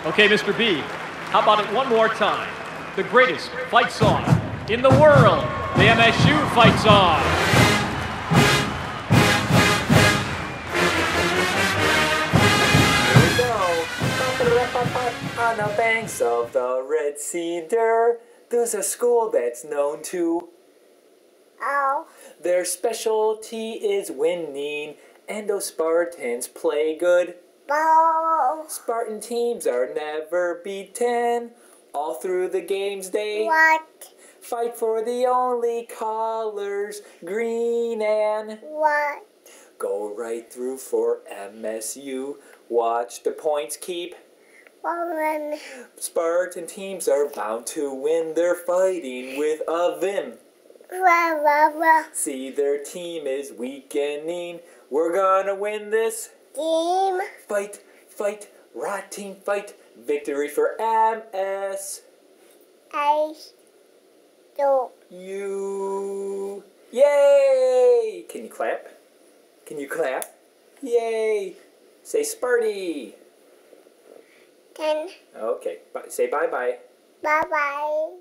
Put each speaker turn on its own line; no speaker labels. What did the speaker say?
Okay, Mr. B, how about it one more time? The greatest fight song in the world, the MSU fight song.
Here we go. On the banks of the Red Cedar, there's a school that's known to...
Ow.
Their specialty is winning, and those Spartans play good.
Bow.
Spartan teams are never beaten. All through the games they
What?
fight for the only colors, green and
What?
go right through for MSU. Watch the points keep.
Woman.
Spartan teams are bound to win. They're fighting with a vim.
Rah, rah, rah.
See, their team is weakening. We're gonna win this.
Game.
Fight, fight, rat team fight. Victory for MS.
Ice. Do.
You. Yay! Can you clap? Can you clap? Yay! Say Sparty.
10.
Okay. Say bye-bye.
Bye-bye.